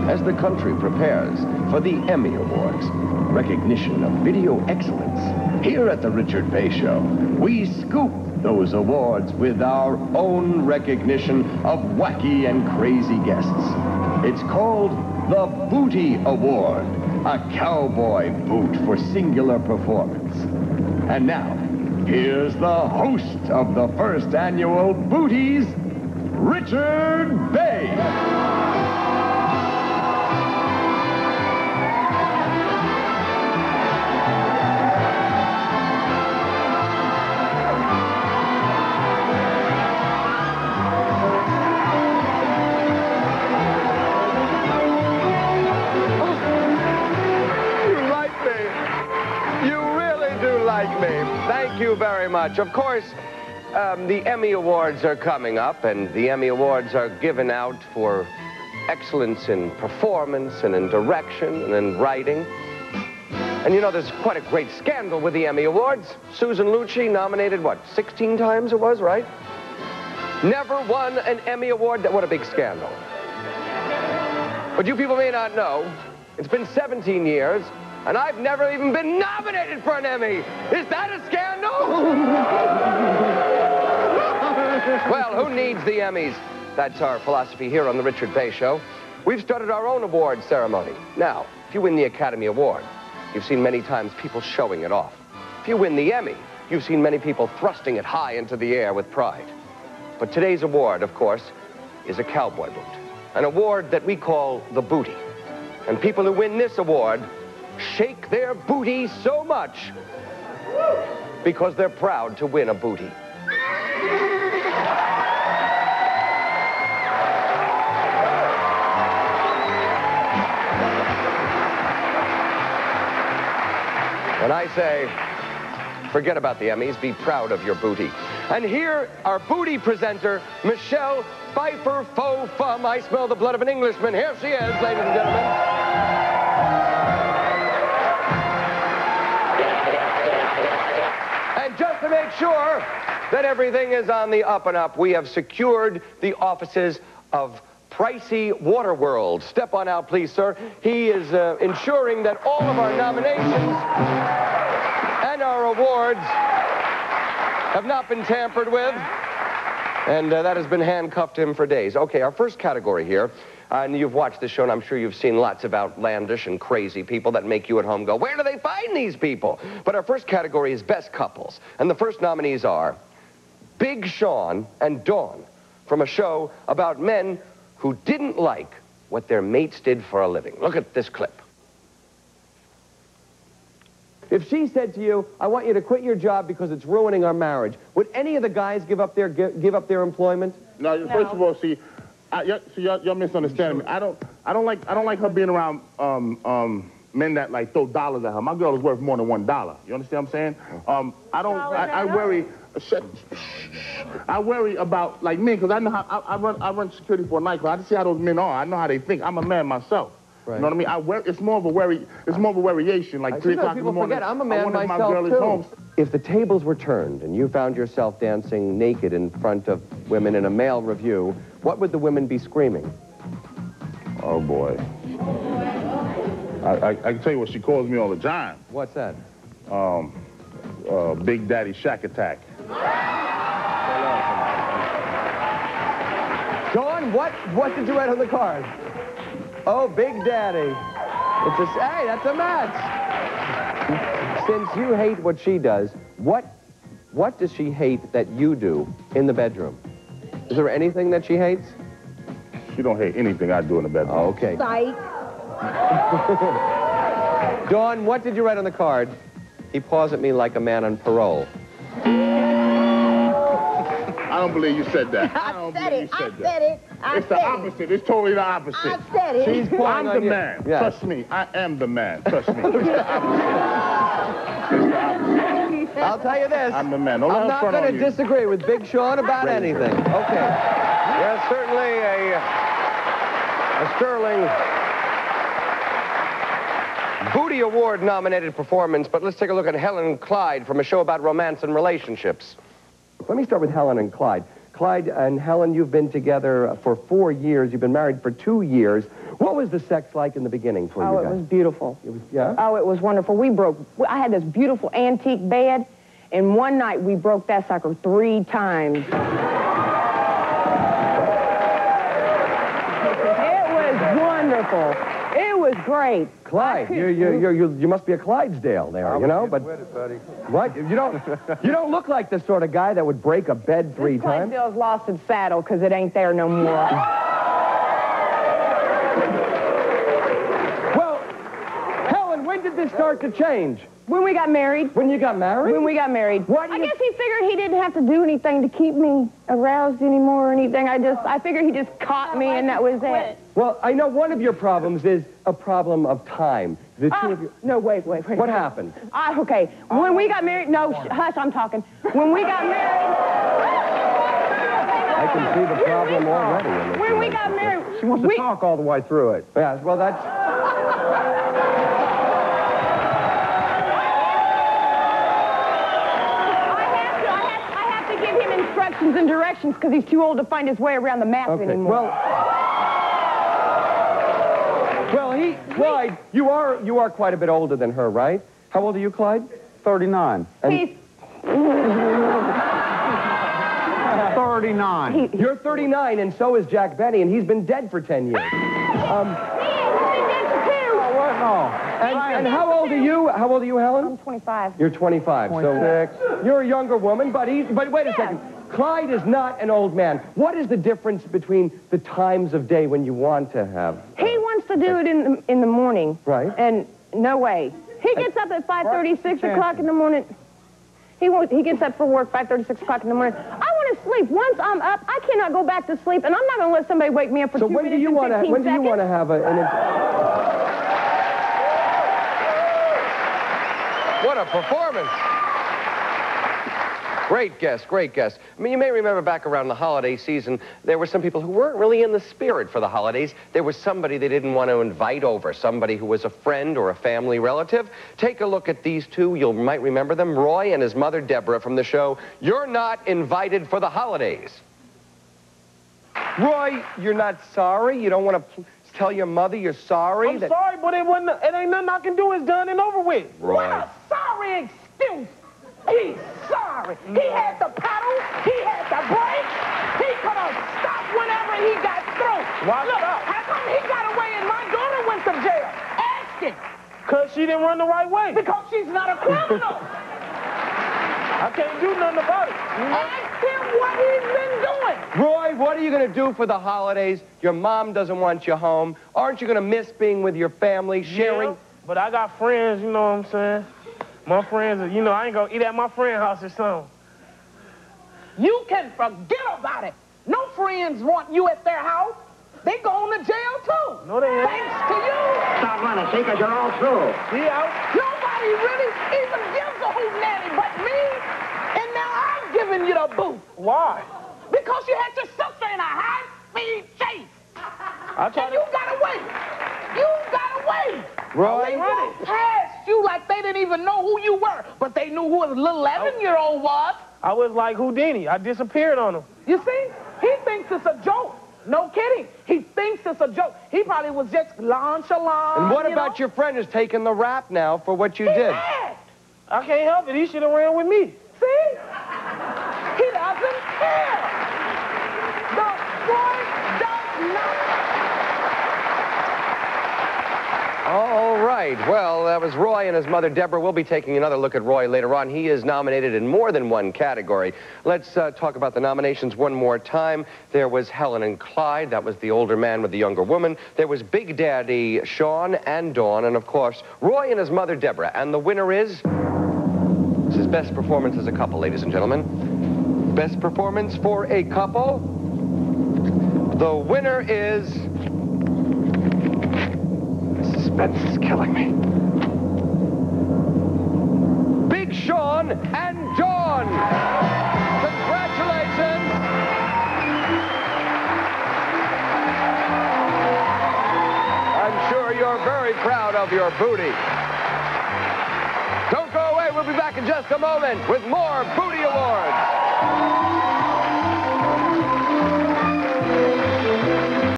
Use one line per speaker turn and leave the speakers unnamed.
as the country prepares for the Emmy Awards, recognition of video excellence. Here at the Richard Bey Show, we scoop those awards with our own recognition of wacky and crazy guests. It's called the Booty Award, a cowboy boot for singular performance. And now, here's the host of the first annual Booties, Richard Bey.
Thank you very much. Of course, the Emmy Awards are coming up, and the Emmy Awards are given out for excellence in performance and in direction and in writing. And you know, there's quite a great scandal with the Emmy Awards. Susan Lucci nominated, what, 16 times it was, right? Never won an Emmy Award. What a big scandal. But you people may not know, it's been 17 years, and I've never even been nominated for an Emmy. Is that a scandal? Well, who needs the Emmys? That's our philosophy here on the Richard Bey Show. We've started our own award ceremony. Now, if you win the Academy Award, you've seen many times people showing it off. If you win the Emmy, you've seen many people thrusting it high into the air with pride. But today's award, of course, is a cowboy boot. An award that we call the Booty. And people who win this award shake their booty so much because they're proud to win a booty. And I say, forget about the Emmys, be proud of your booty. And here, our booty presenter, Michelle Pfeiffer Faux Fum. I smell the blood of an Englishman. Here she is, ladies and gentlemen. And just to make sure that everything is on the up and up, we have secured the offices of Pricey Waterworld. Step on out, please, sir. He is ensuring that all of our nominations and our awards have not been tampered with. And that has been handcuffed him for days. Okay, our first category here, and you've watched this show, and I'm sure you've seen lots of outlandish and crazy people that make you at home go, where do they find these people? But our first category is Best Couples. And the first nominees are Big Sean and Dawn from a show about men who didn't like what their mates did for a living. Look at this clip. If she said to you, I want you to quit your job because it's ruining our marriage, would any of the guys give up their employment?
No, first of all, see, you're misunderstanding me. I don't like her being around men that like throw dollars at her. My girl is worth more than $1. You understand what I'm saying? I worry about like men because I know how I run security for a nightclub. I see how those men are. I know how they think. I'm a man myself. Right. You know what I mean? It's more of a worry. It's more of a worryation. Like 3 o'clock in the morning.
Forget, I'm a man myself,
my girl is home.
If the tables were turned and you found yourself dancing naked in front of women in a male review, what would the women be screaming?
Oh boy. I can tell you what she calls me all the time.
What's that?
Big Daddy Shack Attack.
Dawn, what did you write on the card? Oh, Big Daddy. Hey, that's a match. Since you hate what she does, what does she hate that you do in the bedroom? Is there anything that she hates?
She don't hate anything I do in the bedroom.
Oh, okay.
Psych.
Dawn, what did you write on the card? He paws at me like a man on parole.
I don't believe you said that. I don't believe you said that. It's the opposite. It's totally the opposite.
I said it.
She's
I'm the man.
Yes.
Trust me. I am the man. Trust me. It's the opposite. It's the opposite.
I'll tell you this.
I'm the man.
I'm not going to disagree with Big Sean about anything. Okay. Yes, certainly a sterling Booty Award nominated performance, but let's take a look at Helen and Clyde from a show about romance and relationships. Let me start with Helen and Clyde. Clyde and Helen, you've been together for 4 years. You've been married for 2 years. What was the sex like in the beginning for you guys?
Oh, it was beautiful.
It was, yeah?
Oh, it was wonderful. I had this beautiful antique bed, and one night we broke that sucker 3 times. It was wonderful. It was great.
Clyde, you must be a Clydesdale there, you know? But
with it, buddy.
what? You don't look like the sort of guy that would break a bed 3 times.
Clydesdale's lost its saddle because it ain't there no more.
Well, Helen, when did this start to change?
When we got married.
When you got married?
When we got married.
I
guess he figured he didn't have to do anything to keep me aroused anymore or anything. I figured he just caught me and that was it.
Well, I know one of your problems is a problem of time. The two of you...
No, wait.
What happened?
Okay. When we got married... No, hush, I'm talking. When we got married...
I can see the problem already. In this
when we got married...
She wants to talk all the way through it.
Yeah, well, that's...
and directions because he's too old to find his way around the map anymore.
Clyde, you are quite a bit older than her, right? How old are you, Clyde?
39.
He's...
39.
You're 39, and so is Jack Benny, and he's been dead for 10 years.
He's been dead for 2.
Oh, what? No.
And how old are you? How old are you, Helen?
I'm 25.
You're 25.
26.
So you're a younger woman, but wait a second. Clyde is not an old man. What is the difference between the times of day when you want to have...
He wants to do it in the morning.
Right.
And no way. He gets up at 5:30, 6 o'clock in the morning. He gets up for work 5:30, 6 o'clock in the morning. I want to sleep. Once I'm up, I cannot go back to sleep, and I'm not going to let somebody wake me up for 2 minutes and 15 seconds.
When do you want to have What a performance. Great guest, great guest. I mean, you may remember back around the holiday season, there were some people who weren't really in the spirit for the holidays. There was somebody they didn't want to invite over, somebody who was a friend or a family relative. Take a look at these two. You might remember them, Roy and his mother, Deborah, from the show You're Not Invited for the Holidays. Roy, you're not sorry? You don't want to tell your mother you're sorry?
I'm sorry, but it ain't nothing I can do. It's done and over with.
Roy.
What a sorry excuse. He's sorry. He had the pedal. He had the brake. He could have stopped whenever he got through.
Why
Look,
stop?
how come he got away and my daughter went to jail? Ask him. Because she didn't run the right way. Because she's not a criminal. I can't do nothing about it. Ask him what he's been doing.
Roy, what are you going to do for the holidays? Your mom doesn't want you home. Aren't you going to miss being with your family, sharing?
Yeah, but I got friends, you know what I'm saying? My friends, I ain't going to eat at my friend's house or something. You can forget about it. No friends want you at their house. They going to jail, too.
No, they ain't.
Thanks to you.
Stop running, see, because you're all through.
See out. Nobody really even gives a hootenanny but me. And now I'm giving you the boot.
Why?
Because you had your sister in a high-speed chase. And you got away. You got away.
Roy?
They walked past you like they didn't even know who you were. But they knew who a little 11-year-old was.
I was like Houdini. I disappeared on him.
You see? He thinks it's a joke. No kidding. He thinks it's a joke. He probably was just nonchalant.
And what about your friend who's taking the rap now for what you did?
Mad.
I can't help it. He should have ran with me.
See? He doesn't care. The boy does not.
All right. Well, that was Roy and his mother, Deborah. We'll be taking another look at Roy later on. He is nominated in more than one category. Let's talk about the nominations one more time. There was Helen and Clyde. That was the older man with the younger woman. There was Big Daddy Sean and Dawn. And, of course, Roy and his mother, Deborah. And the winner is... This is Best Performance as a Couple, ladies and gentlemen. Best Performance for a Couple. The winner is... Suspense is killing me. Big Sean and Dawn. Congratulations. I'm sure you're very proud of your booty. Don't go away. We'll be back in just a moment with more Booty Awards.